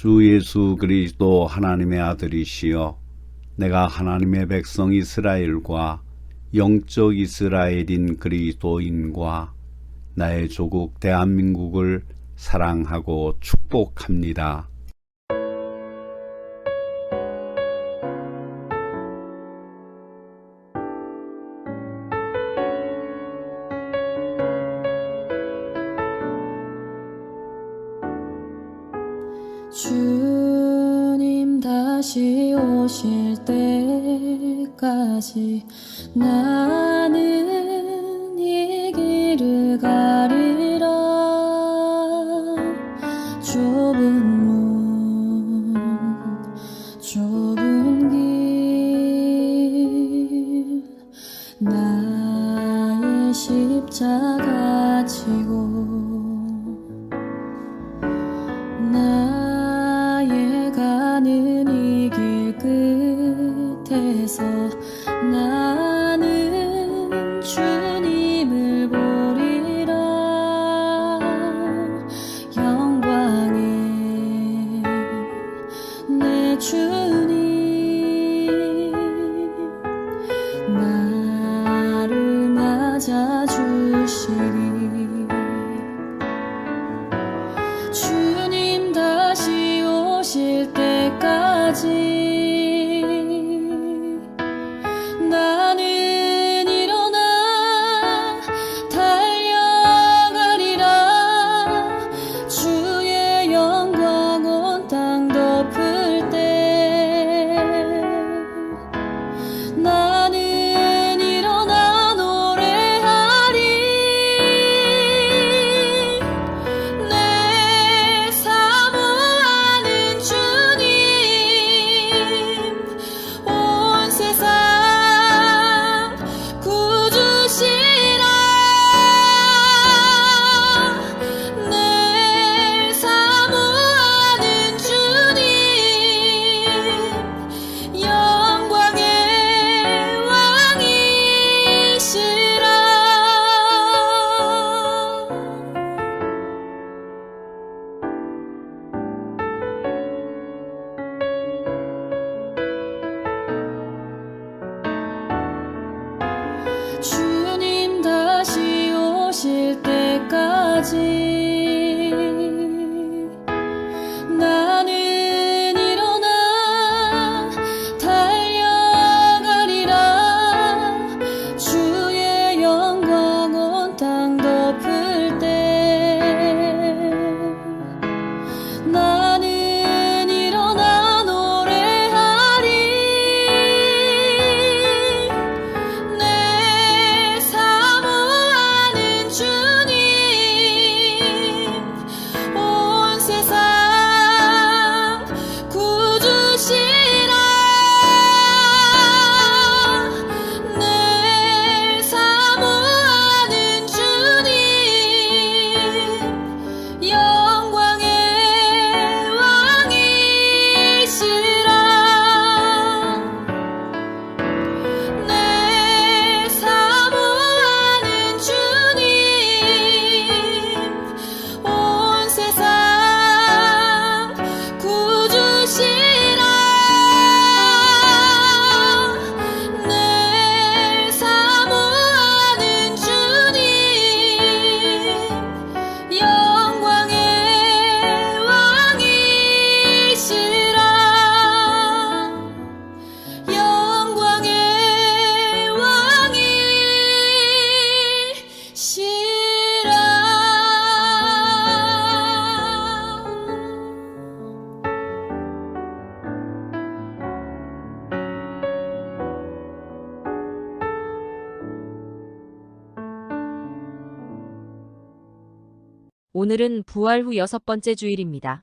주 예수 그리스도 하나님의 아들이시여 내가 하나님의 백성 이스라엘과 영적 이스라엘인 그리스도인과 나의 조국 대한민국을 사랑하고 축복합니다. 주님 다시 오실 때까지 나는 이 길을 가리라. 좁은 문 좁은 길 나의 십자가 지고 나의 가는 이 길 끝에서 나는 주님을 보리라. 영광의 내 주님 나를 맞아주시리. 주님 다시 오실 때까지 나는 일어나 달려가리라. 주의 영광 온 땅 덮을 때 나는 일어나 노래하리. 내 사모하는 주님 온 세상 구주시라. 내 사모하는 주님 영광의 왕이시라. 주님 다시 오실 때까지 나는 일어나 달려가리라. 주의 영광 온 땅 덮을 때 나는 일어나 노래하리. 내 사모하는 주님 온 세상 구주시라. 내 사모하는 주님 영광의 왕이시라. 내 사모하는 주님 온 세상 구주시라. 내 사모하는 주님 영광의 왕이시라. 영광의 왕이시라. 오늘은 부활 후 6번째 주일입니다.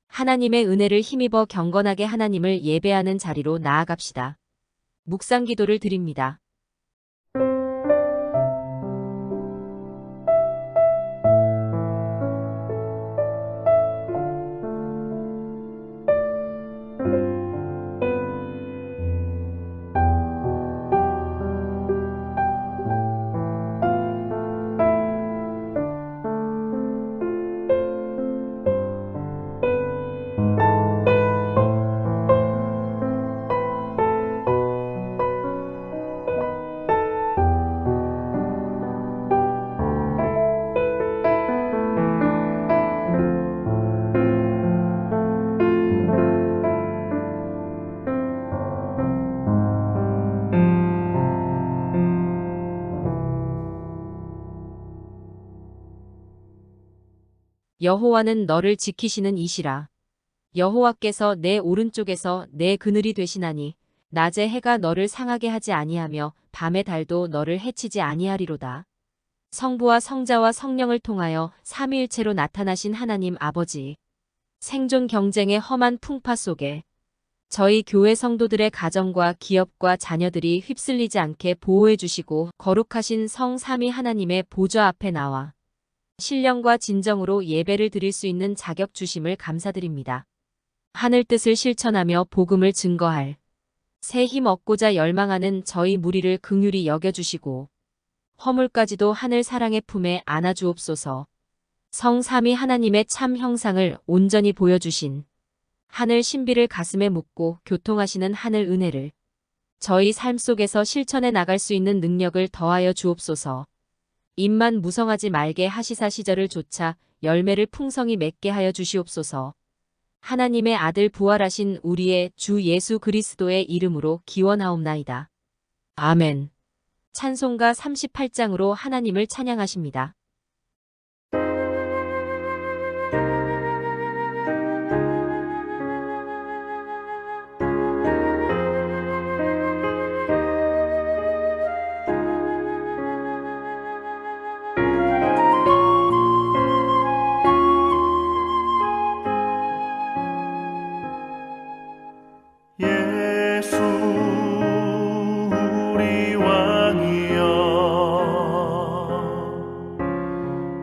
하나님의 은혜를 힘입어 경건하게 하나님을 예배하는 자리로 나아갑시다. 묵상 기도를 드립니다. 여호와는 너를 지키시는 이시라. 여호와께서 내 오른쪽에서 내 그늘이 되시나니 낮에 해가 너를 상하게 하지 아니하며 밤의 달도 너를 해치지 아니하리로다. 성부와 성자와 성령을 통하여 삼위일체로 나타나신 하나님 아버지. 생존 경쟁의 험한 풍파 속에 저희 교회 성도들의 가정과 기업과 자녀들이 휩쓸리지 않게 보호해 주시고 거룩하신 성 삼위 하나님의 보좌 앞에 나와 신령과 진정으로 예배를 드릴 수 있는 자격 주심을 감사드립니다. 하늘 뜻을 실천하며 복음을 증거할 새 힘 얻고자 열망하는 저희 무리를 긍휼히 여겨주시고 허물까지도 하늘 사랑의 품에 안아주옵소서. 성 삼위 하나님의 참 형상을 온전히 보여주신 하늘 신비를 가슴에 묻고 교통하시는 하늘 은혜를 저희 삶 속에서 실천해 나갈 수 있는 능력을 더하여 주옵소서. 입만 무성하지 말게 하시사 시절을 조차 열매를 풍성히 맺게 하여 주시옵소서. 하나님의 아들 부활하신 우리의 주 예수 그리스도의 이름으로 기원하옵나이다. 아멘. 찬송가 38장으로 하나님을 찬양하십니다. 예수 우리 왕이여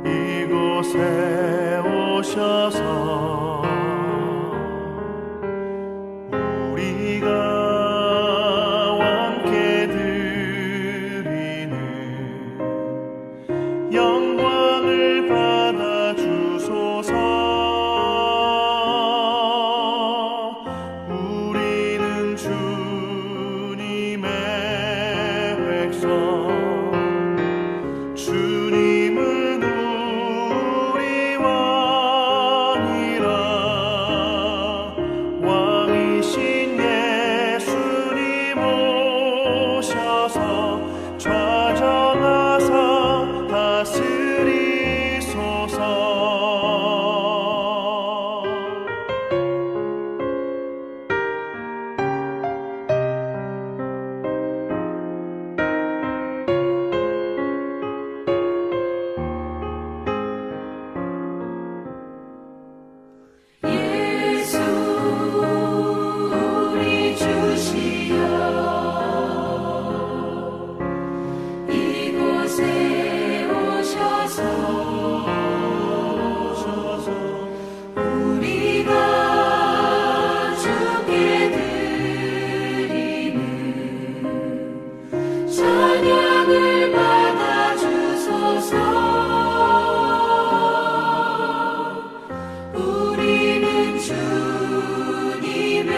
이곳에 오셔서 우리가 함께 드리는 영광을 받아 주소서. 주님은 우리 왕이라 왕이신 예수님 오셔서 좌정하사 다스리소서. 예수 우리 주시여 이곳에 오셔서 우리가 주께 드리는 찬양을 받아 주소서. 우리는 주님의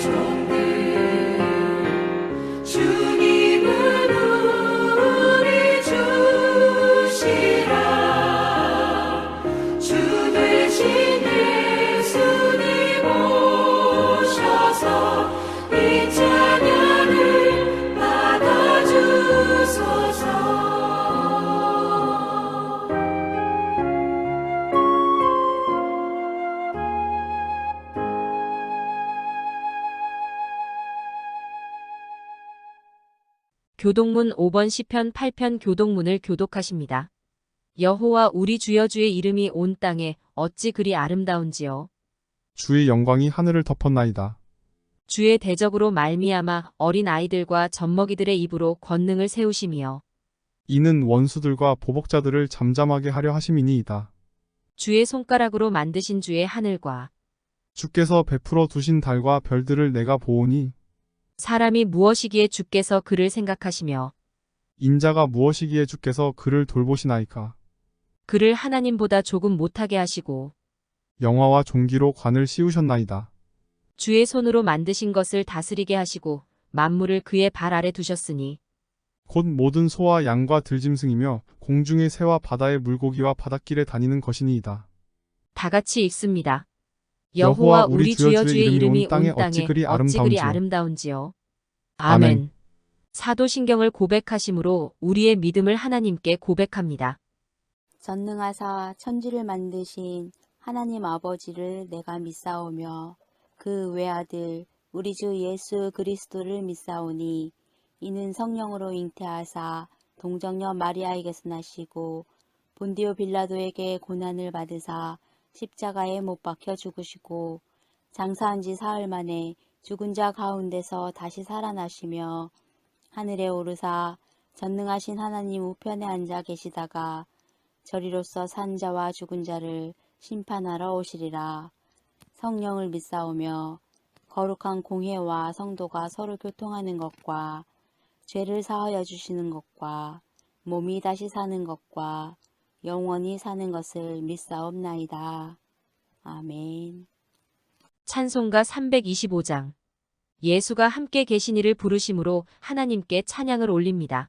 종들 주님은 우리 주시라. 주 되신 예수님 오셔서 이 찬양을 받아주소서. 교독문 5번 시편 8편 교독문을 교독하십니다. 여호와 우리 주여 주의 이름이 온 땅에 어찌 그리 아름다운지요. 주의 영광이 하늘을 덮었나이다. 주의 대적으로 말미암아 어린 아이들과 젖먹이들의 입으로 권능을 세우심이여. 이는 원수들과 보복자들을 잠잠하게 하려 하심이니이다. 주의 손가락으로 만드신 주의 하늘과 주께서 베풀어 두신 달과 별들을 내가 보오니 사람이 무엇이기에 주께서 그를 생각하시며 인자가 무엇이기에 주께서 그를 돌보시나이까. 그를 하나님보다 조금 못하게 하시고 영화와 종기로 관을 씌우셨나이다. 주의 손으로 만드신 것을 다스리게 하시고 만물을 그의 발 아래 두셨으니 곧 모든 소와 양과 들짐승이며 공중의 새와 바다의 물고기와 바닷길에 다니는 것이니이다. 다 같이 읽습니다. 여호와 여호와 우리 주여 주의 이름이 온 땅에 어찌 그리 아름다운지요. 아멘. 아멘. 사도신경을 고백하심으로 우리의 믿음을 하나님께 고백합니다. 전능하사 천지를 만드신 하나님 아버지를 내가 믿사오며 그 외아들 우리 주 예수 그리스도를 믿사오니 이는 성령으로 잉태하사 동정녀 마리아에게서 나시고 본디오 빌라도에게 고난을 받으사 십자가에 못 박혀 죽으시고 장사한 지 사흘 만에 죽은 자 가운데서 다시 살아나시며 하늘에 오르사 전능하신 하나님 우편에 앉아 계시다가 저리로서 산 자와 죽은 자를 심판하러 오시리라. 성령을 믿사오며 거룩한 공회와 성도가 서로 교통하는 것과 죄를 사하여 주시는 것과 몸이 다시 사는 것과 영원히 사는 것을 믿사옵나이다. 아멘. 찬송가 325장. 예수가 함께 계신 이를 부르심으로 하나님께 찬양을 올립니다.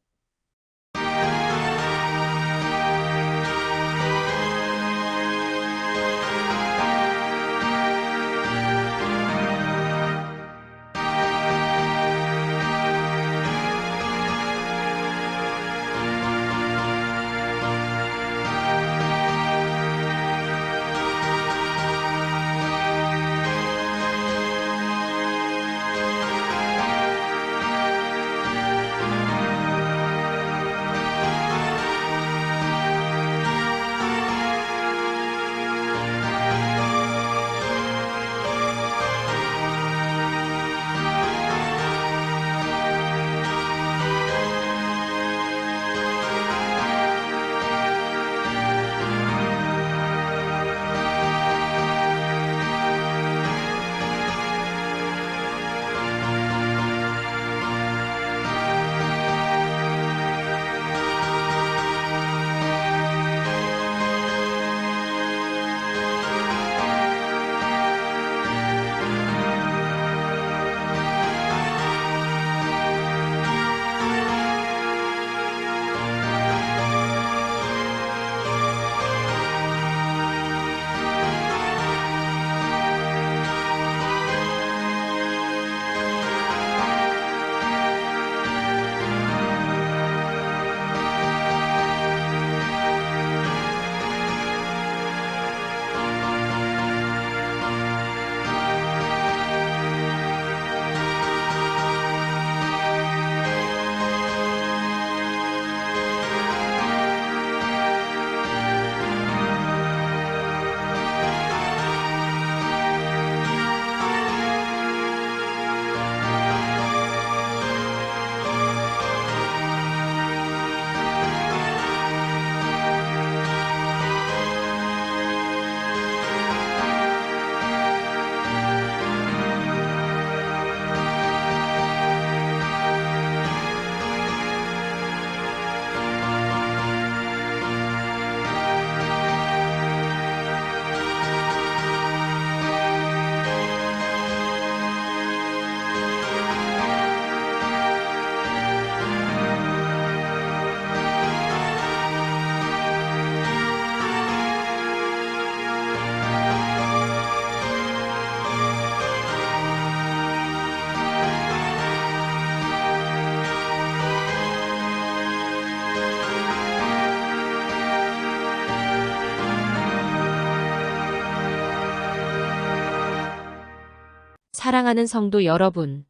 사랑하는 성도 여러분,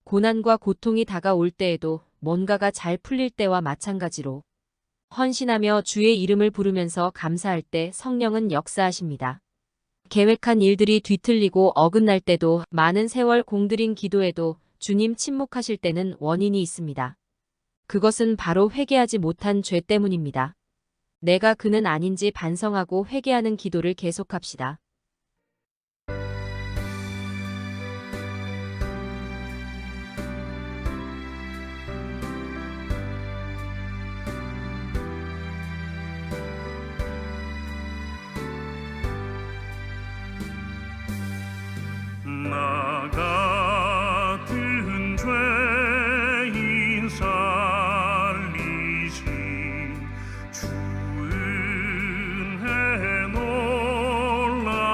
고난과 고통이 다가올 때에도 뭔가가 잘 풀릴 때와 마찬가지로 헌신하며 주의 이름을 부르면서 감사할 때 성령은 역사하십니다. 계획한 일들이 뒤틀리고 어긋날 때도 많은 세월 공들인 기도에도 주님 침묵하실 때는 원인이 있습니다. 그것은 바로 회개하지 못한 죄 때문입니다. 내가 그는 아닌지 반성하고 회개하는 기도를 계속합시다. 나 같은 죄인 살리신 주 은혜 놀라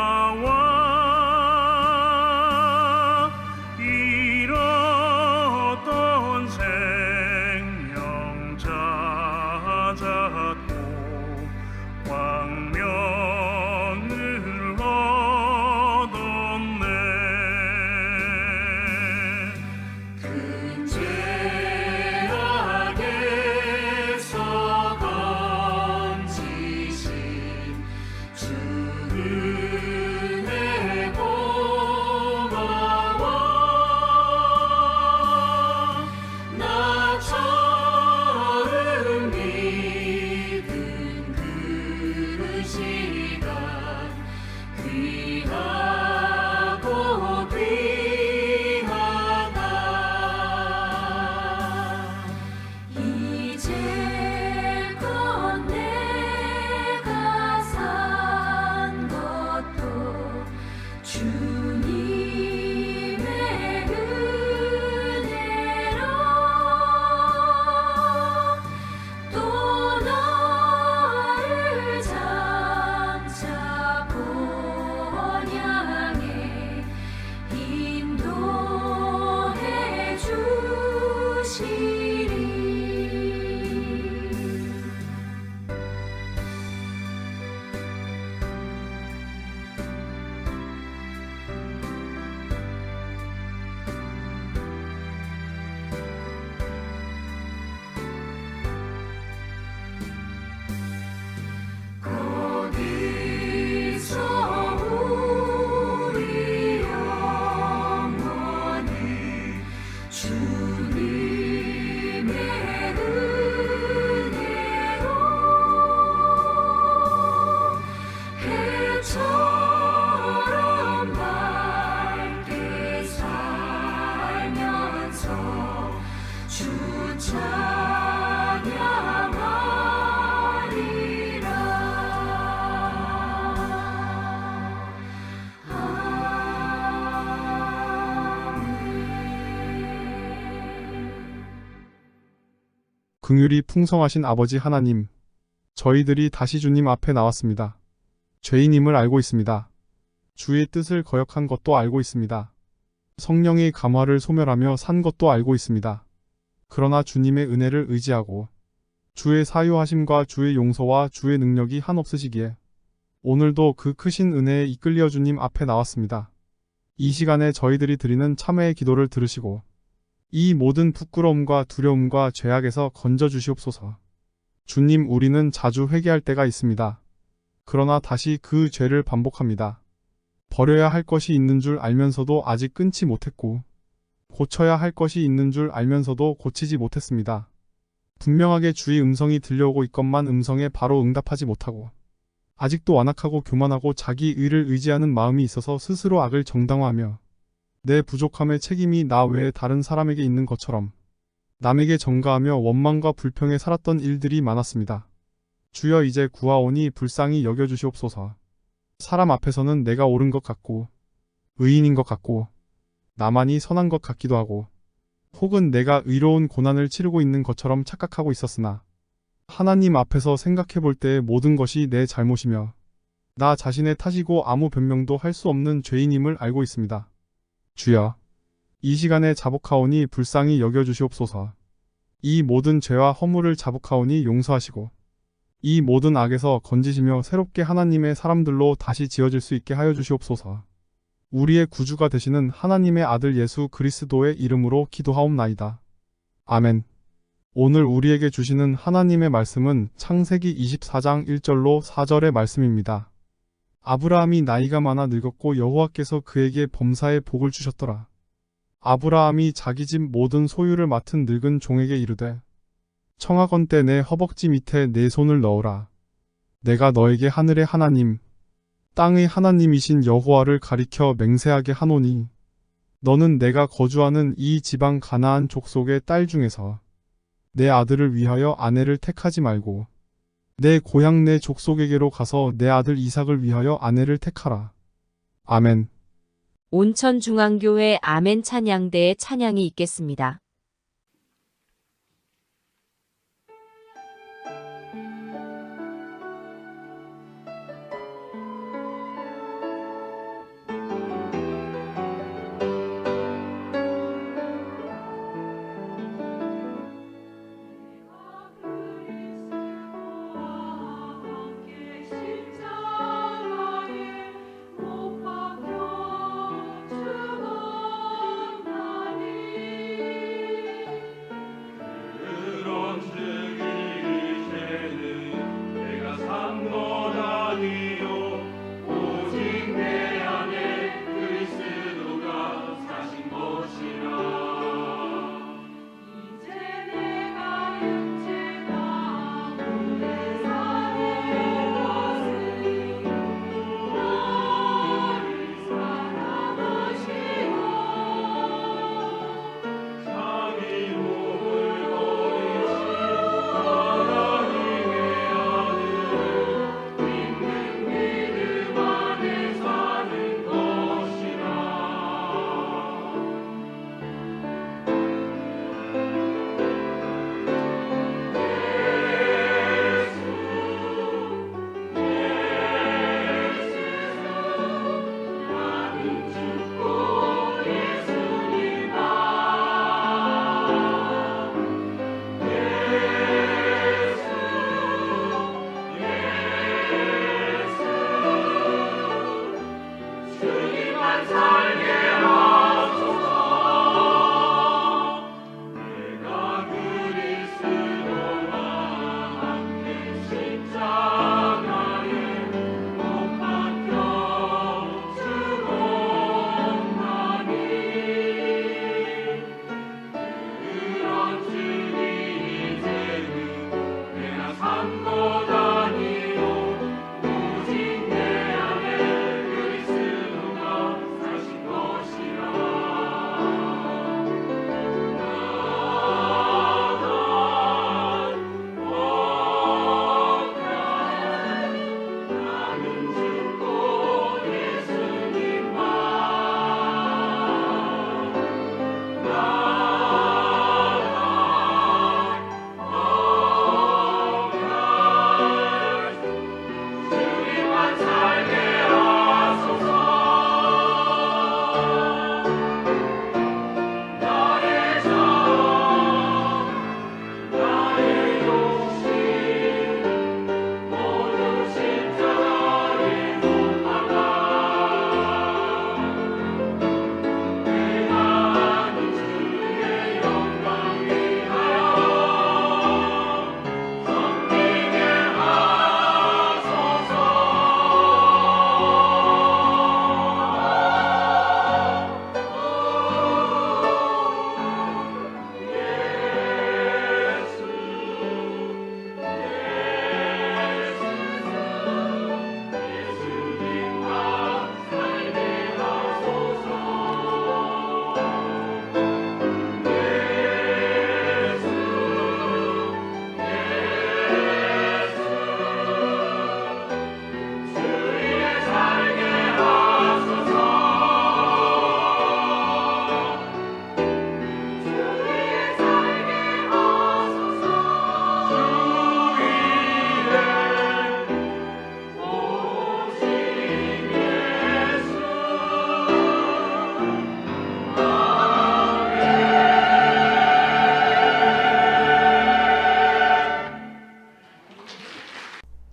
주님의 은혜로 또 너를 장차 본향에 인도해 주시리. 거기서 우리 영원히 주님의 은혜로 해처럼 밝게 살면서 주 찬양하리라. 긍휼이 풍성하신 아버지 하나님, 저희들이 다시 주님 앞에 나왔습니다. 죄인임을 알고 있습니다. 주의 뜻을 거역한 것도 알고 있습니다. 성령의 감화를 소멸하며 산 것도 알고 있습니다. 그러나 주님의 은혜를 의지하고 주의 사유하심과 주의 용서와 주의 능력이 한없으시기에 오늘도 그 크신 은혜에 이끌려 주님 앞에 나왔습니다. 이 시간에 저희들이 드리는 참회의 기도를 들으시고 이 모든 부끄러움과 두려움과 죄악에서 건져 주시옵소서. 주님, 우리는 자주 회개할 때가 있습니다. 그러나 다시 그 죄를 반복합니다. 버려야 할 것이 있는 줄 알면서도 아직 끊지 못했고, 고쳐야 할 것이 있는 줄 알면서도 고치지 못했습니다. 분명하게 주의 음성이 들려오고 있건만 음성에 바로 응답하지 못하고, 아직도 완악하고 교만하고 자기 의를 의지하는 마음이 있어서 스스로 악을 정당화하며 내 부족함의 책임이 나 외에 다른 사람에게 있는 것처럼 남에게 전가하며 원망과 불평에 살았던 일들이 많았습니다. 주여, 이제 구하오니 불쌍히 여겨주시옵소서. 사람 앞에서는 내가 옳은 것 같고 의인인 것 같고 나만이 선한 것 같기도 하고 혹은 내가 의로운 고난을 치르고 있는 것처럼 착각하고 있었으나 하나님 앞에서 생각해 볼 때의 모든 것이 내 잘못이며 나 자신의 탓이고 아무 변명도 할 수 없는 죄인임을 알고 있습니다. 주여, 이 시간에 자복하오니 불쌍히 여겨주시옵소서. 이 모든 죄와 허물을 자복하오니 용서하시고 이 모든 악에서 건지시며 새롭게 하나님의 사람들로 다시 지어질 수 있게 하여 주시옵소서. 우리의 구주가 되시는 하나님의 아들 예수 그리스도의 이름으로 기도하옵나이다. 아멘. 오늘 우리에게 주시는 하나님의 말씀은 창세기 24장 1절로 4절의 말씀입니다. 아브라함이 나이가 많아 늙었고 여호와께서 그에게 범사의 복을 주셨더라. 아브라함이 자기 집 모든 소유를 맡은 늙은 종에게 이르되 청하건대 내 허벅지 밑에 내 손을 넣으라. 내가 너에게 하늘의 하나님, 땅의 하나님이신 여호와를 가리켜 맹세하게 하노니 너는 내가 거주하는 이 지방 가나안 족속의 딸 중에서 내 아들을 위하여 아내를 택하지 말고 내 고향 내 족속에게로 가서 내 아들 이삭을 위하여 아내를 택하라. 아멘. 온천중앙교회 아멘 찬양대의 찬양이 있겠습니다. 십자가에 못 박혀 죽었나니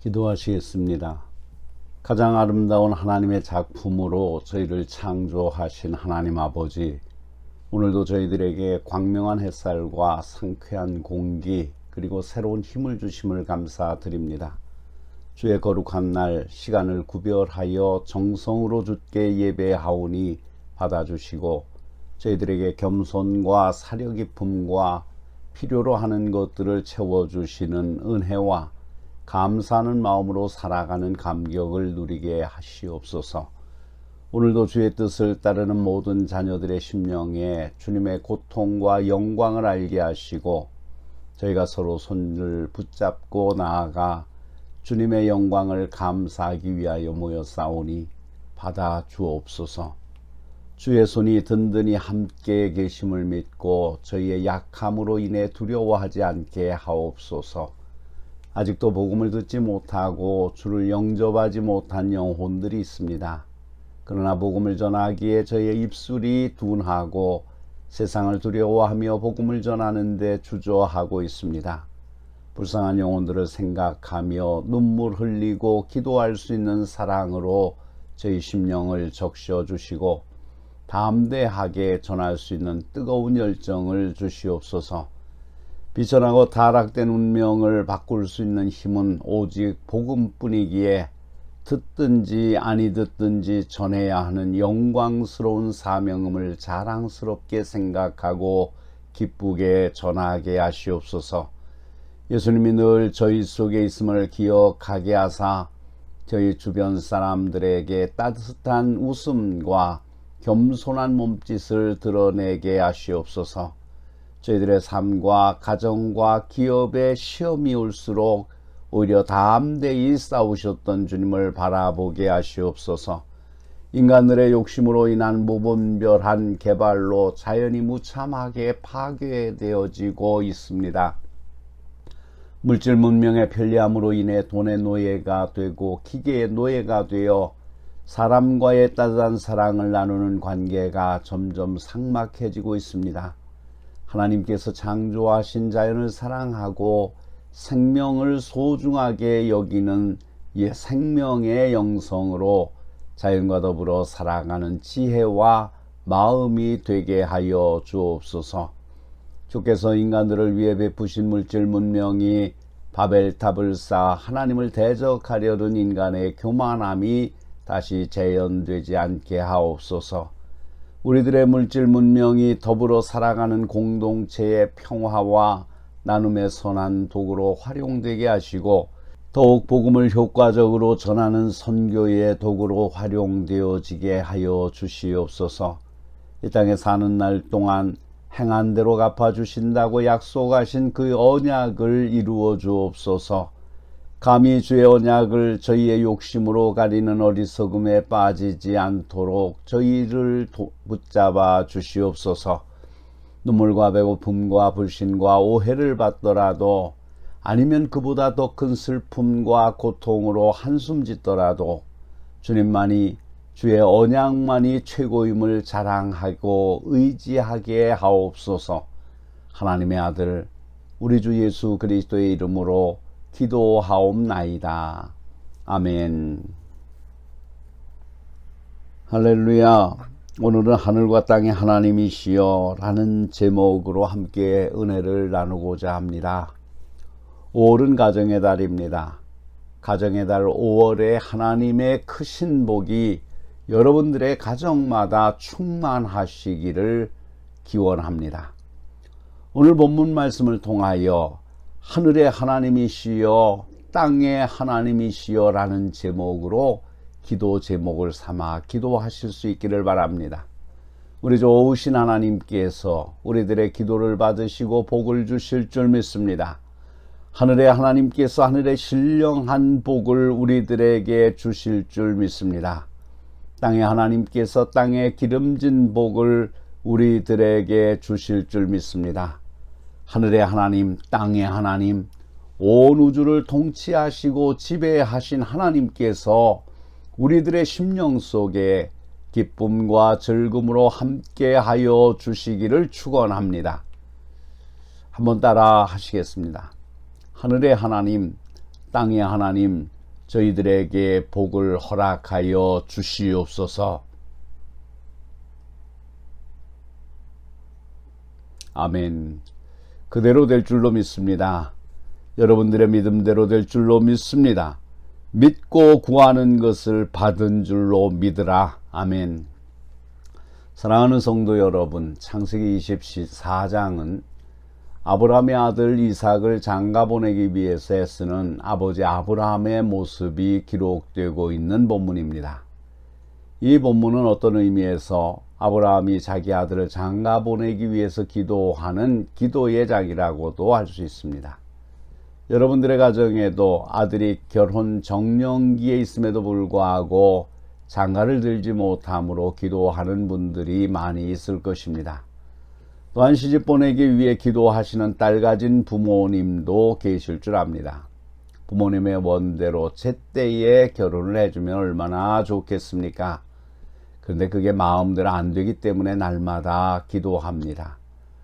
기도하시겠습니다. 가장 아름다운 하나님의 작품으로 저희를 창조하신 하나님 아버지, 오늘도 저희들에게 광명한 햇살과 상쾌한 공기 그리고 새로운 힘을 주심을 감사드립니다. 주의 거룩한 날 시간을 구별하여 정성으로 주께 예배하오니 받아주시고 저희들에게 겸손과 사려 깊음과 필요로 하는 것들을 채워주시는 은혜와 감사하는 마음으로 살아가는 감격을 누리게 하시옵소서. 오늘도 주의 뜻을 따르는 모든 자녀들의 심령에 주님의 고통과 영광을 알게 하시고 저희가 서로 손을 붙잡고 나아가 주님의 영광을 감사하기 위하여 모여 싸우니 받아 주옵소서. 주의 손이 든든히 함께 계심을 믿고 저희의 약함으로 인해 두려워하지 않게 하옵소서. 아직도 복음을 듣지 못하고 주를 영접하지 못한 영혼들이 있습니다. 그러나 복음을 전하기에 저희의 입술이 둔하고 세상을 두려워하며 복음을 전하는데 주저하고 있습니다. 불쌍한 영혼들을 생각하며 눈물 흘리고 기도할 수 있는 사랑으로 저희 심령을 적셔주시고 담대하게 전할 수 있는 뜨거운 열정을 주시옵소서. 비천하고 타락된 운명을 바꿀 수 있는 힘은 오직 복음뿐이기에 듣든지 아니 듣든지 전해야 하는 영광스러운 사명을 자랑스럽게 생각하고 기쁘게 전하게 하시옵소서. 예수님이 늘 저희 속에 있음을 기억하게 하사 저희 주변 사람들에게 따뜻한 웃음과 겸손한 몸짓을 드러내게 하시옵소서. 저희들의 삶과 가정과 기업에 시험이 올수록 오히려 담대히 싸우셨던 주님을 바라보게 하시옵소서. 인간들의 욕심으로 인한 무분별한 개발로 자연이 무참하게 파괴되어지고 있습니다. 물질 문명의 편리함으로 인해 돈의 노예가 되고 기계의 노예가 되어 사람과의 따뜻한 사랑을 나누는 관계가 점점 삭막해지고 있습니다. 하나님께서 창조하신 자연을 사랑하고 생명을 소중하게 여기는 생명의 영성으로 자연과 더불어 살아가는 지혜와 마음이 되게 하여 주옵소서. 주께서 인간들을 위해 베푸신 물질 문명이 바벨탑을 쌓아 하나님을 대적하려는 인간의 교만함이 다시 재현되지 않게 하옵소서. 우리들의 물질 문명이 더불어 살아가는 공동체의 평화와 나눔의 선한 도구로 활용되게 하시고 더욱 복음을 효과적으로 전하는 선교의 도구로 활용되어지게 하여 주시옵소서. 이 땅에 사는 날 동안 행한 대로 갚아주신다고 약속하신 그 언약을 이루어 주옵소서. 감히 주의 언약을 저희의 욕심으로 가리는 어리석음에 빠지지 않도록 저희를 붙잡아 주시옵소서. 눈물과 배고픔과 불신과 오해를 받더라도 아니면 그보다 더 큰 슬픔과 고통으로 한숨 짓더라도 주님만이 주의 언약만이 최고임을 자랑하고 의지하게 하옵소서. 하나님의 아들 우리 주 예수 그리스도의 이름으로 기도하옵나이다. 아멘. 할렐루야. 오늘은 하늘과 땅의 하나님이시여 라는 제목으로 함께 은혜를 나누고자 합니다. 5월은 가정의 달입니다. 가정의 달 5월에 하나님의 크신 복이 여러분들의 가정마다 충만하시기를 기원합니다. 오늘 본문 말씀을 통하여 하늘의 하나님이시여 땅의 하나님이시여 라는 제목으로 기도 제목을 삼아 기도하실 수 있기를 바랍니다. 우리 좋으신 하나님께서 우리들의 기도를 받으시고 복을 주실 줄 믿습니다. 하늘의 하나님께서 하늘의 신령한 복을 우리들에게 주실 줄 믿습니다. 땅의 하나님께서 땅의 기름진 복을 우리들에게 주실 줄 믿습니다. 하늘의 하나님, 땅의 하나님, 온 우주를 통치하시고 지배하신 하나님께서 우리들의 심령 속에 기쁨과 즐거움으로 함께하여 주시기를 축원합니다. 한번 따라 하시겠습니다. 하늘의 하나님, 땅의 하나님, 저희들에게 복을 허락하여 주시옵소서. 아멘. 그대로 될 줄로 믿습니다. 여러분들의 믿음대로 될 줄로 믿습니다. 믿고 구하는 것을 받은 줄로 믿으라. 아멘. 사랑하는 성도 여러분, 창세기 24장은 아브라함의 아들 이삭을 장가 보내기 위해서 애쓰는 아버지 아브라함의 모습이 기록되고 있는 본문입니다. 이 본문은 어떤 의미에서 아브라함이 자기 아들을 장가 보내기 위해서 기도하는 기도의 장이라고도 할 수 있습니다. 여러분들의 가정에도 아들이 결혼 정년기에 있음에도 불구하고 장가를 들지 못함으로 기도하는 분들이 많이 있을 것입니다. 또한 시집 보내기 위해 기도하시는 딸 가진 부모님도 계실 줄 압니다. 부모님의 원대로 제때에 결혼을 해주면 얼마나 좋겠습니까? 그런데 그게 마음대로 안 되기 때문에 날마다 기도합니다.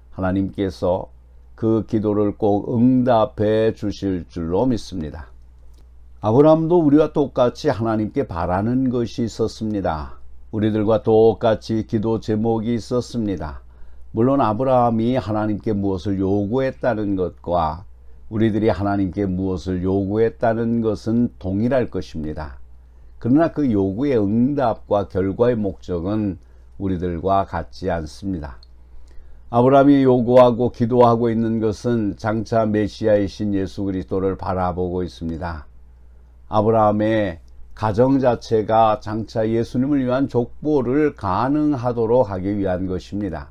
하나님께서 그 기도를 꼭 응답해 주실 줄로 믿습니다. 아브라함도 우리와 똑같이 하나님께 바라는 것이 있었습니다. 우리들과 똑같이 기도 제목이 있었습니다. 물론 아브라함이 하나님께 무엇을 요구했다는 것과 우리들이 하나님께 무엇을 요구했다는 것은 동일할 것입니다. 그러나 그 요구의 응답과 결과의 목적은 우리들과 같지 않습니다. 아브라함이 요구하고 기도하고 있는 것은 장차 메시아이신 예수 그리스도를 바라보고 있습니다. 아브라함의 가정 자체가 장차 예수님을 위한 족보를 가능하도록 하기 위한 것입니다.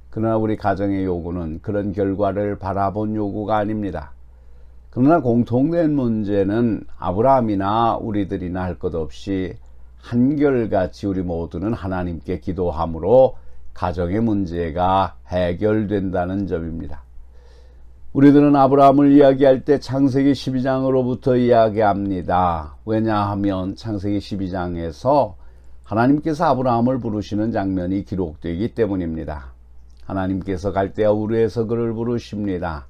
그러나 우리 가정의 요구는 그런 결과를 바라본 요구가 아닙니다. 그러나 공통된 문제는 아브라함이나 우리들이나 할 것 없이 한결같이 우리 모두는 하나님께 기도함으로 가정의 문제가 해결된다는 점입니다. 우리들은 아브라함을 이야기할 때 창세기 12장으로부터 이야기합니다. 왜냐하면 창세기 12장에서 하나님께서 아브라함을 부르시는 장면이 기록되기 때문입니다. 하나님께서 갈대아 우르에서 그를 부르십니다.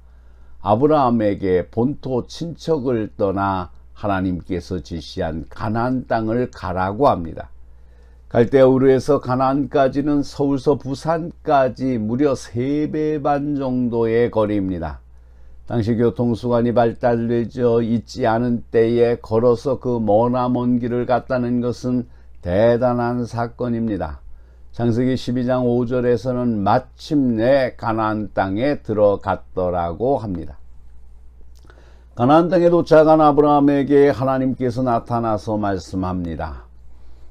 아브라함에게 본토 친척을 떠나 하나님께서 지시한 가나안 땅을 가라고 합니다. 갈대아 우르에서 가나안까지는 서울서 부산까지 무려 3배 반 정도의 거리입니다. 당시 교통수단이 발달되지 있지 않은 때에 걸어서 그 머나 먼 길을 갔다는 것은 대단한 사건입니다. 창세기 12장 5절에서는 마침내 가나안 땅에 들어갔더라고 합니다. 가나안 땅에 도착한 아브라함에게 하나님께서 나타나서 말씀합니다.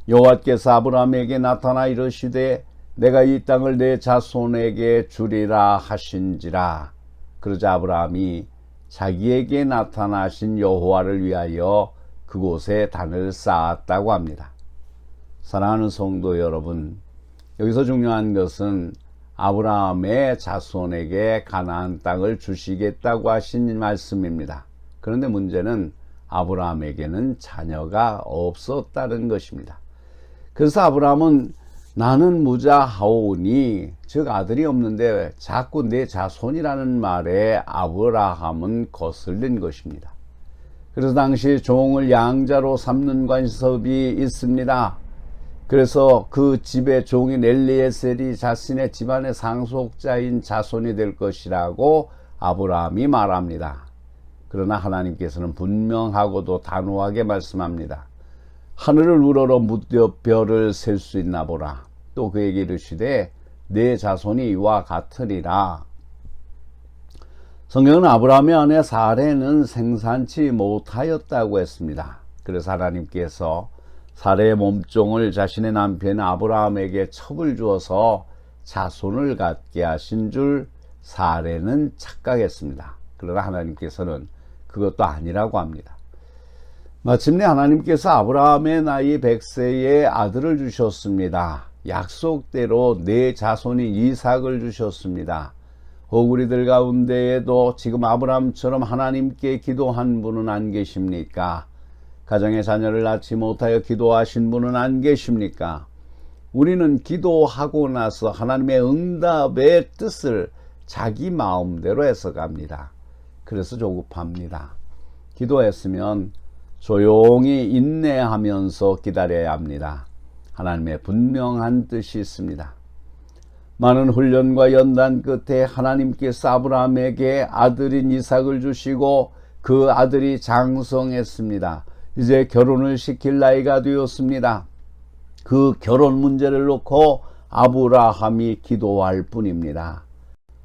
여호와께서 아브라함에게 나타나 이르시되 내가 이 땅을 내 자손에게 주리라 하신지라. 그러자 아브라함이 자기에게 나타나신 여호와를 위하여 그곳에 단을 쌓았다고 합니다. 사랑하는 성도 여러분, 여기서 중요한 것은 아브라함의 자손에게 가나안 땅을 주시겠다고 하신 말씀입니다. 그런데 문제는 아브라함에게는 자녀가 없었다는 것입니다. 그래서 아브라함은 나는 무자하오니, 즉 아들이 없는데 자꾸 내 자손이라는 말에 아브라함은 거슬린 것입니다. 그래서 당시 종을 양자로 삼는 관습이 있습니다. 그래서 그 집의 종인 엘리에셀이 자신의 집안의 상속자인 자손이 될 것이라고 아브라함이 말합니다. 그러나 하나님께서는 분명하고도 단호하게 말씀합니다. 하늘을 우러러 무려 별을 셀 수 있나 보라. 또 그에게 이르시되 내 자손이 이와 같으리라. 성경은 아브라함의 아내 사레는 생산치 못하였다고 했습니다. 그래서 하나님께서 사레의 몸종을 자신의 남편 아브라함에게 첩을 주어서 자손을 갖게 하신 줄 사레는 착각했습니다. 그러나 하나님께서는 그것도 아니라고 합니다. 마침내 하나님께서 아브라함의 나이 100세에 아들을 주셨습니다. 약속대로 내 자손이 이삭을 주셨습니다. 우리들 가운데에도 지금 아브라함처럼 하나님께 기도한 분은 안 계십니까? 가정의 자녀를 낳지 못하여 기도하신 분은 안 계십니까? 우리는 기도하고 나서 하나님의 응답의 뜻을 자기 마음대로 해석합니다. 그래서 조급합니다. 기도했으면 조용히 인내하면서 기다려야 합니다. 하나님의 분명한 뜻이 있습니다. 많은 훈련과 연단 끝에 하나님께서 아브라함에게 아들인 이삭을 주시고 그 아들이 장성했습니다. 이제 결혼을 시킬 나이가 되었습니다. 그 결혼 문제를 놓고 아브라함이 기도할 뿐입니다.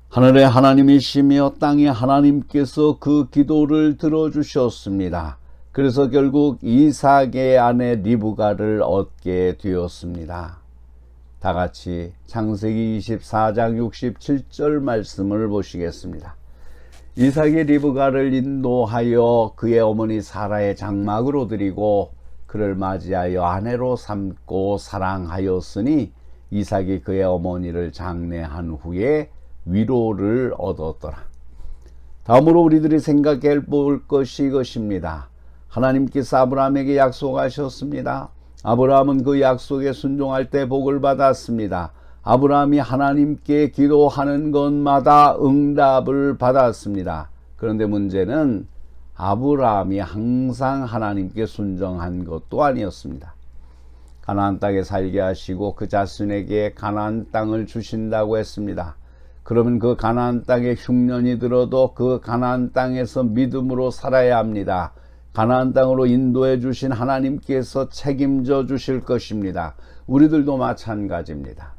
하늘의 하나님이시며 땅의 하나님께서 그 기도를 들어주셨습니다. 그래서 결국 이삭의 아내 리브가를 얻게 되었습니다. 다 같이 창세기 24장 67절 말씀을 보시겠습니다. 이삭이 리브가를 인도하여 그의 어머니 사라의 장막으로 드리고 그를 맞이하여 아내로 삼고 사랑하였으니 이삭이 그의 어머니를 장례한 후에 위로를 얻었더라. 다음으로 우리들이 생각해 볼 것이 이것입니다. 하나님께서 아브라함에게 약속하셨습니다. 아브라함은 그 약속에 순종할 때 복을 받았습니다. 아브라함이 하나님께 기도하는 것마다 응답을 받았습니다. 그런데 문제는 아브라함이 항상 하나님께 순종한 것도 아니었습니다. 가나안 땅에 살게 하시고 그 자손에게 가나안 땅을 주신다고 했습니다. 그러면 그 가나안 땅에 흉년이 들어도 그 가나안 땅에서 믿음으로 살아야 합니다. 가나안 땅으로 인도해 주신 하나님께서 책임져 주실 것입니다. 우리들도 마찬가지입니다.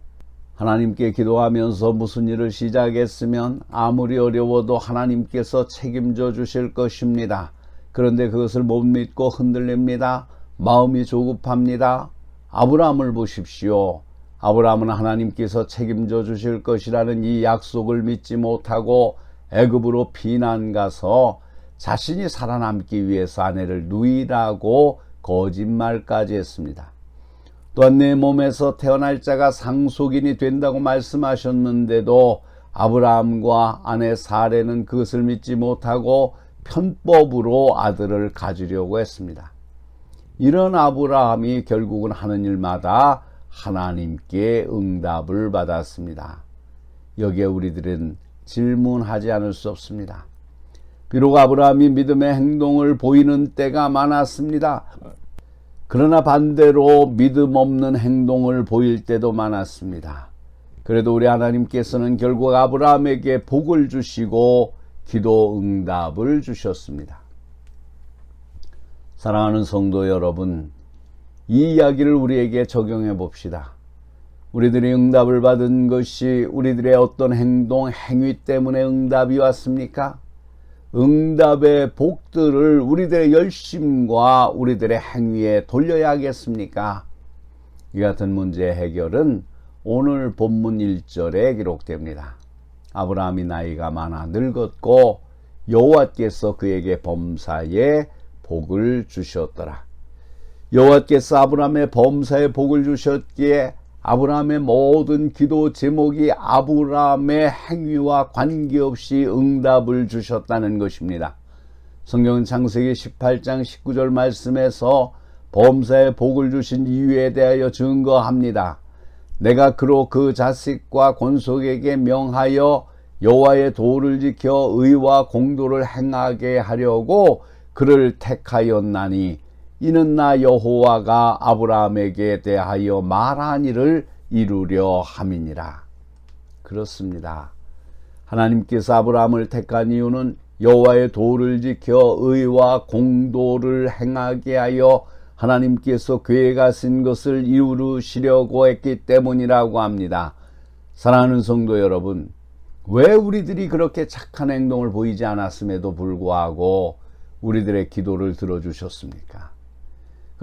하나님께 기도하면서 무슨 일을 시작했으면 아무리 어려워도 하나님께서 책임져 주실 것입니다. 그런데 그것을 못 믿고 흔들립니다. 마음이 조급합니다. 아브라함을 보십시오. 아브라함은 하나님께서 책임져 주실 것이라는 이 약속을 믿지 못하고 애굽으로 피난 가서 자신이 살아남기 위해서 아내를 누이라고 거짓말까지 했습니다. 또한 내 몸에서 태어날 자가 상속인이 된다고 말씀하셨는데도 아브라함과 아내 사레는 그것을 믿지 못하고 편법으로 아들을 가지려고 했습니다. 이런 아브라함이 결국은 하는 일마다 하나님께 응답을 받았습니다. 여기에 우리들은 질문하지 않을 수 없습니다. 비록 아브라함이 믿음의 행동을 보이는 때가 많았습니다. 그러나 반대로 믿음 없는 행동을 보일 때도 많았습니다. 그래도 우리 하나님께서는 결국 아브라함에게 복을 주시고 기도 응답을 주셨습니다. 사랑하는 성도 여러분, 이 이야기를 우리에게 적용해 봅시다. 우리들이 응답을 받은 것이 우리들의 어떤 행동, 행위 때문에 응답이 왔습니까? 응답의 복들을 우리들의 열심과 우리들의 행위에 돌려야 하겠습니까? 이 같은 문제의 해결은 오늘 본문 1절에 기록됩니다. 아브라함이 나이가 많아 늙었고 여호와께서 그에게 범사에 복을 주셨더라. 여호와께서 아브라함의 범사에 복을 주셨기에 아브라함의 모든 기도 제목이 아브라함의 행위와 관계없이 응답을 주셨다는 것입니다. 성경은 창세기 18장 19절 말씀에서 범사에 복을 주신 이유에 대하여 증거합니다. 내가 그로 그 자식과 권속에게 명하여 여호와의 도를 지켜 의와 공도를 행하게 하려고 그를 택하였나니 이는 나 여호와가 아브라함에게 대하여 말한 일을 이루려 함이니라. 그렇습니다. 하나님께서 아브라함을 택한 이유는 여호와의 도를 지켜 의와 공도를 행하게 하여 하나님께서 계획하신 것을 이루시려고 했기 때문이라고 합니다. 사랑하는 성도 여러분, 왜 우리들이 그렇게 착한 행동을 보이지 않았음에도 불구하고 우리들의 기도를 들어주셨습니까?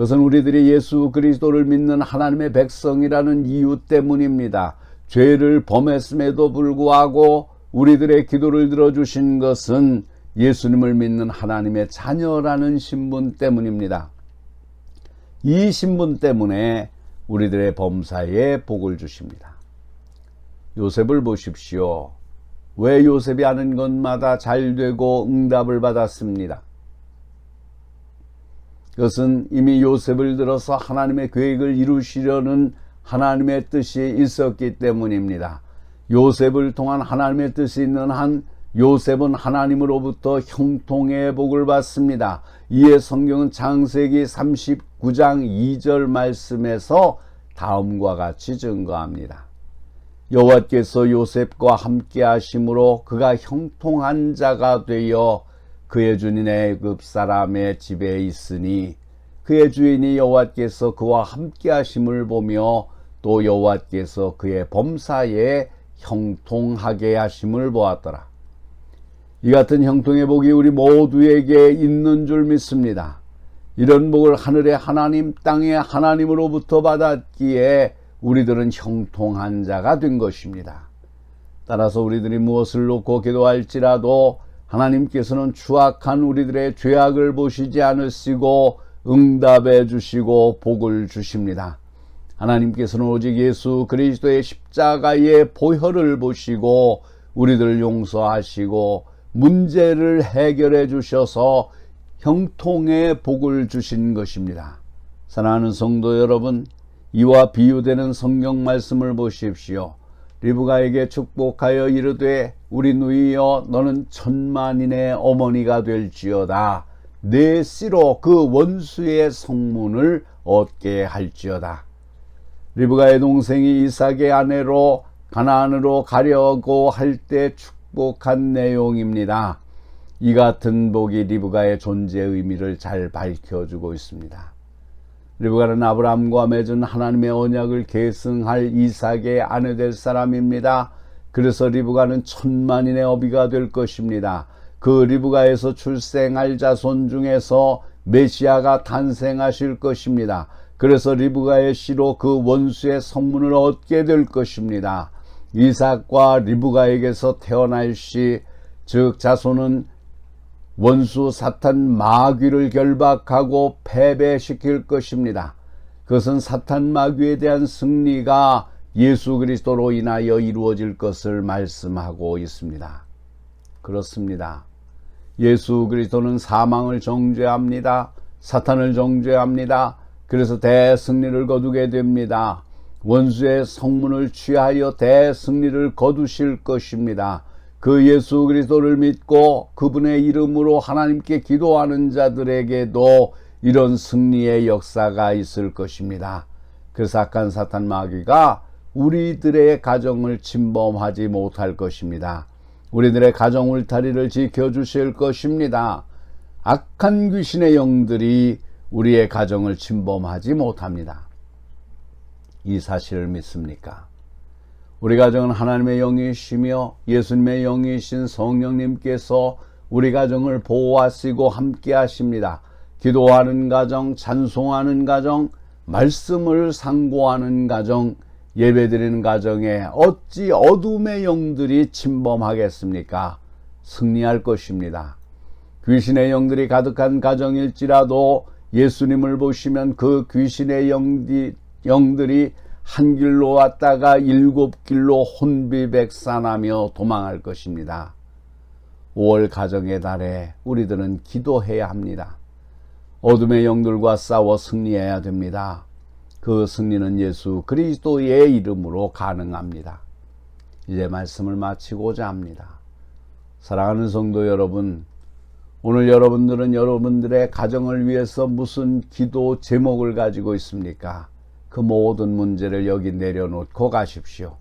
그것은 우리들이 예수 그리스도를 믿는 하나님의 백성이라는 이유 때문입니다. 죄를 범했음에도 불구하고 우리들의 기도를 들어주신 것은 예수님을 믿는 하나님의 자녀라는 신분 때문입니다. 이 신분 때문에 우리들의 범사에 복을 주십니다. 요셉을 보십시오. 왜 요셉이 하는 것마다 잘 되고 응답을 받았습니다. 그것은 이미 요셉을 들어서 하나님의 계획을 이루시려는 하나님의 뜻이 있었기 때문입니다. 요셉을 통한 하나님의 뜻이 있는 한 요셉은 하나님으로부터 형통의 복을 받습니다. 이에 성경은 창세기 39장 2절 말씀에서 다음과 같이 증거합니다. 여호와께서 요셉과 함께 하심으로 그가 형통한 자가 되어 그의 주인 애굽 사람의 집에 있으니 그의 주인이 여호와께서 그와 함께 하심을 보며 또 여호와께서 그의 범사에 형통하게 하심을 보았더라. 이 같은 형통의 복이 우리 모두에게 있는 줄 믿습니다. 이런 복을 하늘의 하나님, 땅의 하나님으로부터 받았기에 우리들은 형통한 자가 된 것입니다. 따라서 우리들이 무엇을 놓고 기도할지라도 하나님께서는 추악한 우리들의 죄악을 보시지 않으시고 응답해 주시고 복을 주십니다. 하나님께서는 오직 예수 그리스도의 십자가의 보혈을 보시고 우리들을 용서하시고 문제를 해결해 주셔서 형통의 복을 주신 것입니다. 사랑하는 성도 여러분, 이와 비유되는 성경 말씀을 보십시오. 리브가에게 축복하여 이르되 우리 누이여 너는 천만인의 어머니가 될지어다. 내 씨로 그 원수의 성문을 얻게 할지어다. 리브가의 동생이 이삭의 아내로 가나안으로 가려고 할 때 축복한 내용입니다. 이 같은 복이 리브가의 존재 의미를 잘 밝혀주고 있습니다. 리브가는 아브라함과 맺은 하나님의 언약을 계승할 이삭의 아내 될 사람입니다. 그래서 리브가는 천만인의 어비가 될 것입니다. 그 리브가에서 출생할 자손 중에서 메시아가 탄생하실 것입니다. 그래서 리브가의 씨로 그 원수의 성문을 얻게 될 것입니다. 이삭과 리브가에게서 태어날 씨, 즉 자손은 원수 사탄 마귀를 결박하고 패배시킬 것입니다. 그것은 사탄 마귀에 대한 승리가 예수 그리스도로 인하여 이루어질 것을 말씀하고 있습니다. 그렇습니다. 예수 그리스도는 사망을 정죄합니다. 사탄을 정죄합니다. 그래서 대승리를 거두게 됩니다. 원수의 성문을 취하여 대승리를 거두실 것입니다. 그 예수 그리스도를 믿고 그분의 이름으로 하나님께 기도하는 자들에게도 이런 승리의 역사가 있을 것입니다. 그래서 악한 사탄 마귀가 우리들의 가정을 침범하지 못할 것입니다. 우리들의 가정 울타리를 지켜주실 것입니다. 악한 귀신의 영들이 우리의 가정을 침범하지 못합니다. 이 사실을 믿습니까? 우리 가정은 하나님의 영이시며 예수님의 영이신 성령님께서 우리 가정을 보호하시고 함께 하십니다. 기도하는 가정, 찬송하는 가정, 말씀을 상고하는 가정, 예배드리는 가정에 어찌 어둠의 영들이 침범하겠습니까? 승리할 것입니다. 귀신의 영들이 가득한 가정일지라도 예수님을 보시면 그 귀신의 영들이 한 길로 왔다가 7길로 혼비백산하며 도망할 것입니다. 5월 가정의 달에 우리들은 기도해야 합니다. 어둠의 영들과 싸워 승리해야 됩니다. 그 승리는 예수 그리스도의 이름으로 가능합니다. 이제 말씀을 마치고자 합니다. 사랑하는 성도 여러분, 오늘 여러분들은 여러분들의 가정을 위해서 무슨 기도 제목을 가지고 있습니까? 그 모든 문제를 여기 내려놓고 가십시오.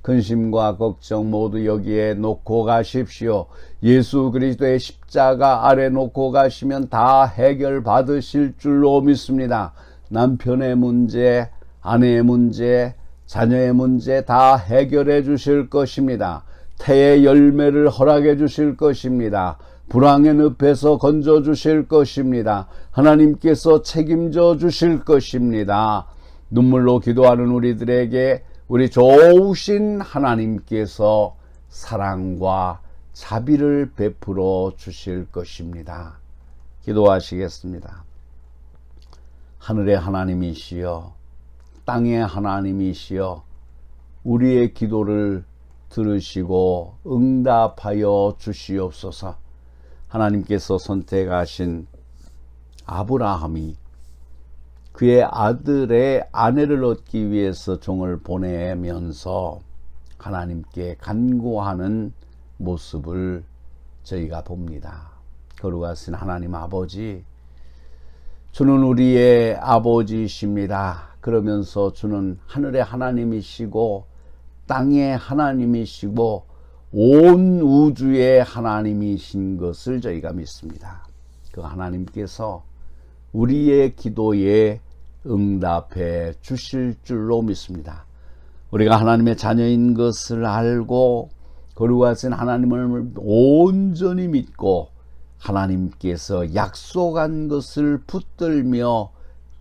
근심과 걱정 모두 여기에 놓고 가십시오. 예수 그리스도의 십자가 아래 놓고 가시면 다 해결받으실 줄로 믿습니다. 남편의 문제, 아내의 문제, 자녀의 문제 다 해결해 주실 것입니다. 태의 열매를 허락해 주실 것입니다. 불황의 늪에서 건져 주실 것입니다. 하나님께서 책임져 주실 것입니다. 눈물로 기도하는 우리들에게 우리 좋으신 하나님께서 사랑과 자비를 베풀어 주실 것입니다. 기도하시겠습니다. 하늘의 하나님이시여, 땅의 하나님이시여, 우리의 기도를 들으시고 응답하여 주시옵소서. 하나님께서 선택하신 아브라함이 그의 아들의 아내를 얻기 위해서 종을 보내면서 하나님께 간구하는 모습을 저희가 봅니다. 거룩하신 하나님 아버지, 주는 우리의 아버지이십니다. 그러면서 주는 하늘의 하나님이시고 땅의 하나님이시고 온 우주의 하나님이신 것을 저희가 믿습니다. 그 하나님께서 우리의 기도에 응답해 주실 줄로 믿습니다. 우리가 하나님의 자녀인 것을 알고 거룩하신 하나님을 온전히 믿고 하나님께서 약속한 것을 붙들며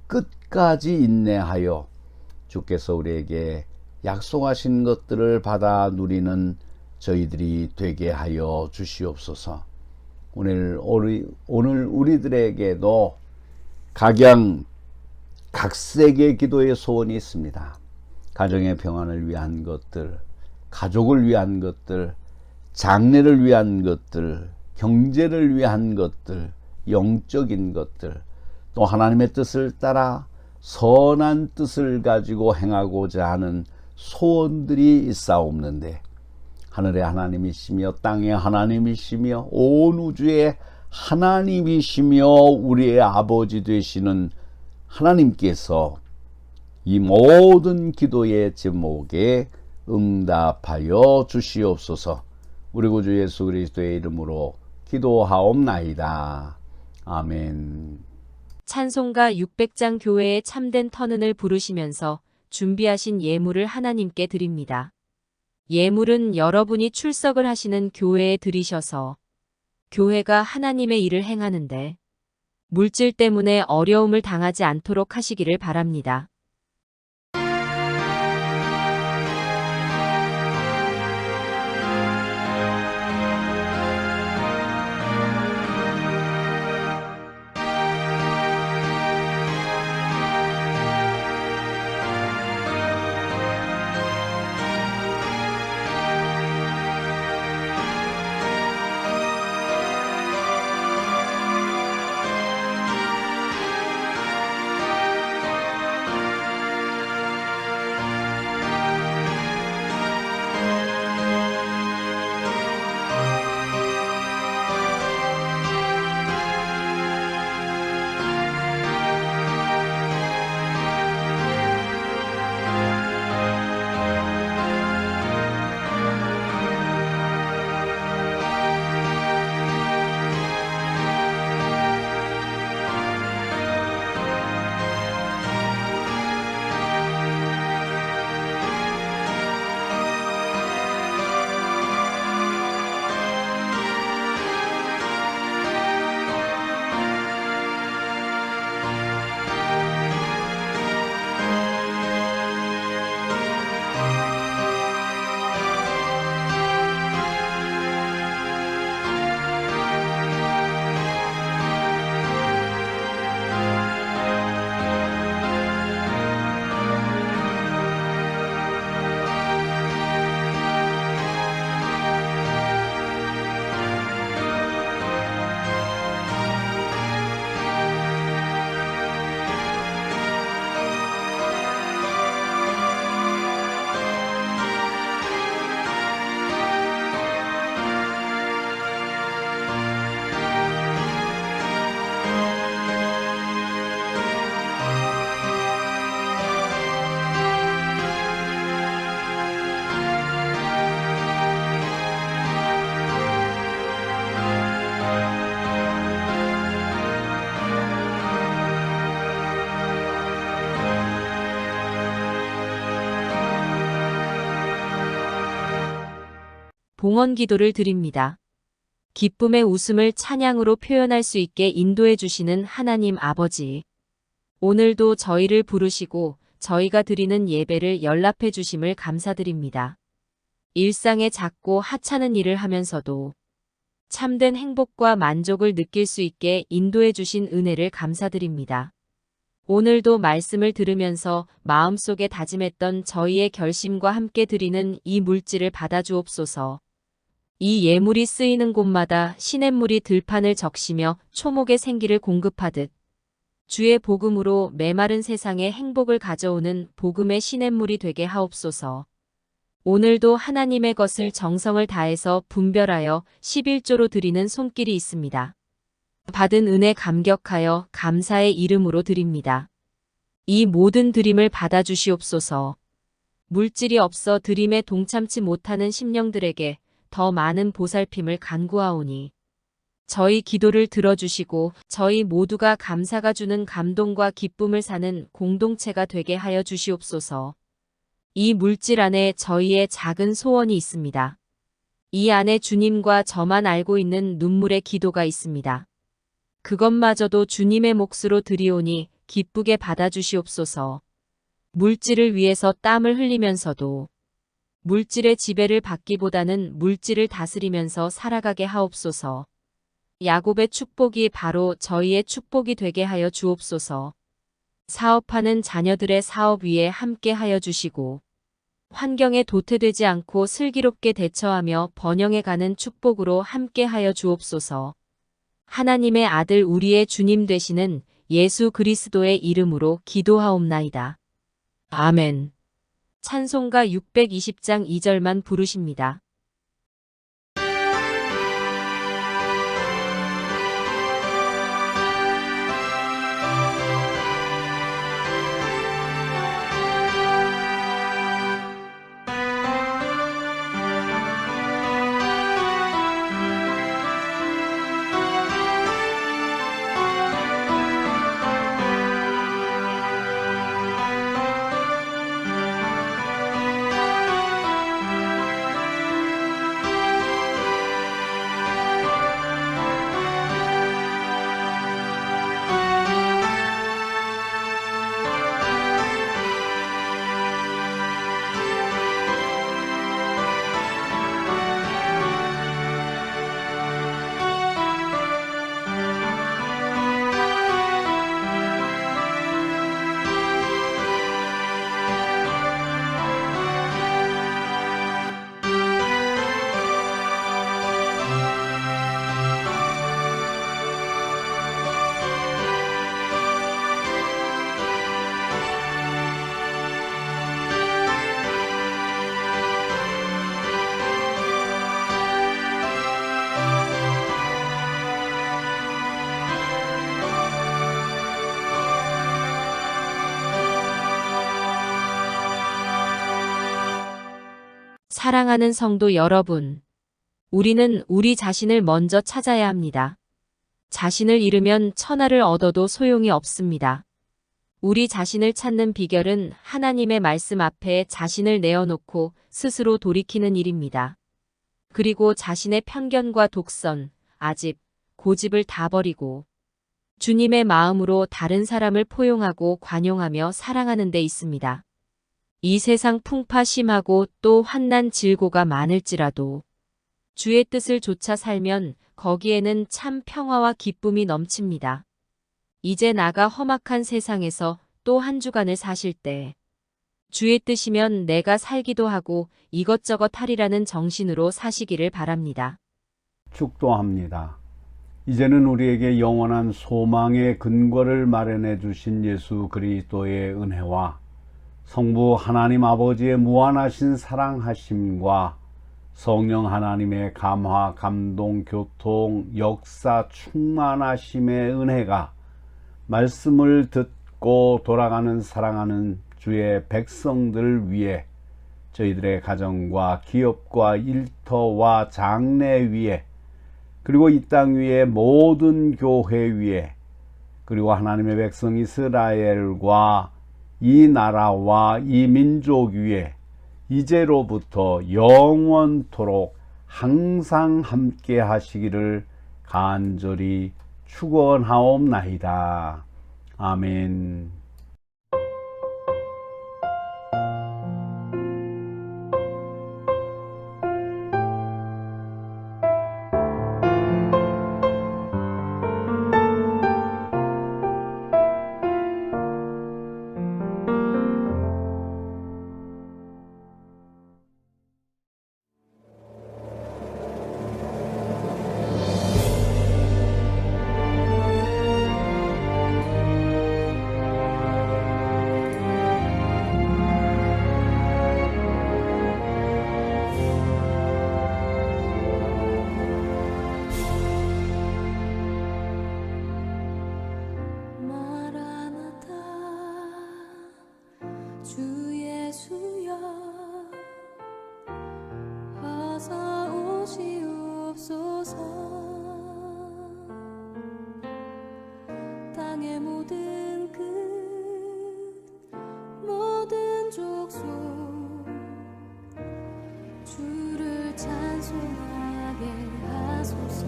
끝까지 인내하여 주께서 우리에게 약속하신 것들을 받아 누리는 저희들이 되게 하여 주시옵소서. 오늘 우리들에게도 각색의 기도의 소원이 있습니다. 가정의 평안을 위한 것들, 가족을 위한 것들, 장래를 위한 것들, 경제를 위한 것들, 영적인 것들, 또 하나님의 뜻을 따라 선한 뜻을 가지고 행하고자 하는 소원들이 있사옵는데, 하늘의 하나님이시며 땅의 하나님이시며 온 우주의 하나님이시며 우리의 아버지 되시는 하나님께서 이 모든 기도의 제목에 응답하여 주시옵소서. 우리 구주 예수 그리스도의 이름으로 기도하옵나이다. 아멘. 찬송가 600장 교회의 참된 터는을 부르시면서 준비하신 예물을 하나님께 드립니다. 예물은 여러분이 출석을 하시는 교회에 드리셔서 교회가 하나님의 일을 행하는데 물질 때문에 어려움을 당하지 않도록 하시기를 바랍니다. 봉헌 기도를 드립니다. 기쁨의 웃음을 찬양으로 표현할 수 있게 인도해 주시는 하나님 아버지. 오늘도 저희를 부르시고 저희가 드리는 예배를 연락해 주심을 감사드립니다. 일상의 작고 하찮은 일을 하면서도 참된 행복과 만족을 느낄 수 있게 인도해 주신 은혜를 감사드립니다. 오늘도 말씀을 들으면서 마음속에 다짐했던 저희의 결심과 함께 드리는 이 물질을 받아주옵소서. 이 예물이 쓰이는 곳마다 시냇물이 들판을 적시며 초목의 생기를 공급하듯 주의 복음으로 메마른 세상에 행복을 가져오는 복음의 시냇물이 되게 하옵소서. 오늘도 하나님의 것을 정성을 다해서 분별하여 11조로 드리는 손길이 있습니다. 받은 은혜 감격하여 감사의 이름으로 드립니다. 이 모든 드림을 받아주시옵소서. 물질이 없어 드림에 동참치 못하는 심령들에게 더 많은 보살핌을 간구하오니 저희 기도를 들어주시고 저희 모두가 감사가 주는 감동과 기쁨을 사는 공동체가 되게 하여 주시옵소서. 이 물질 안에 저희의 작은 소원이 있습니다. 이 안에 주님과 저만 알고 있는 눈물의 기도가 있습니다. 그것마저도 주님의 몫으로 드리오니 기쁘게 받아주시옵소서. 물질을 위해서 땀을 흘리면서도 물질의 지배를 받기보다는 물질을 다스리면서 살아가게 하옵소서. 야곱의 축복이 바로 저희의 축복이 되게 하여 주옵소서. 사업하는 자녀들의 사업 위에 함께 하여 주시고 환경에 도태되지 않고 슬기롭게 대처하며 번영해 가는 축복으로 함께 하여 주옵소서. 하나님의 아들 우리의 주님 되시는 예수 그리스도의 이름으로 기도하옵나이다. 아멘. 찬송가 620장 2절만 부르십니다. 사랑하는 성도 여러분, 우리는 우리 자신을 먼저 찾아야 합니다. 자신을 잃으면 천하를 얻어도 소용이 없습니다. 우리 자신을 찾는 비결은 하나님의 말씀 앞에 자신을 내어놓고 스스로 돌이키는 일입니다. 그리고 자신의 편견과 독선, 아집, 고집을 다 버리고 주님의 마음으로 다른 사람을 포용하고 관용하며 사랑하는 데 있습니다. 이 세상 풍파 심하고 또 환난 질고가 많을지라도 주의 뜻을 좇아 살면 거기에는 참 평화와 기쁨이 넘칩니다. 이제 나가 험악한 세상에서 또 한 주간을 사실 때 주의 뜻이면 내가 살기도 하고 이것저것 하리라는 정신으로 사시기를 바랍니다. 축도합니다. 이제는 우리에게 영원한 소망의 근거를 마련해 주신 예수 그리스도의 은혜와 성부 하나님 아버지의 무한하신 사랑하심과 성령 하나님의 감화, 감동, 교통, 역사, 충만하심의 은혜가 말씀을 듣고 돌아가는 사랑하는 주의 백성들 위해 저희들의 가정과 기업과 일터와 장래 위에 그리고 이 땅 위에 모든 교회 위에 그리고 하나님의 백성 이스라엘과 이 나라와 이 민족 위에 이제로부터 영원토록 항상 함께 하시기를 간절히 축원하옵나이다. 아멘. 땅의 모든 끝 모든 족속 주를 찬송하게 하소서.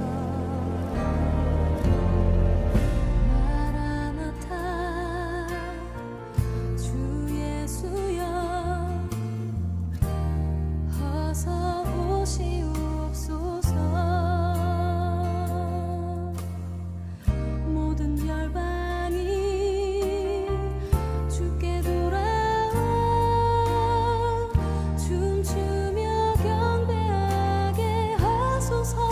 마라나타 주 예수여 어서 오시옵소서. 모든 열방이 주께 돌아와 춤추며 경배하게 하소서.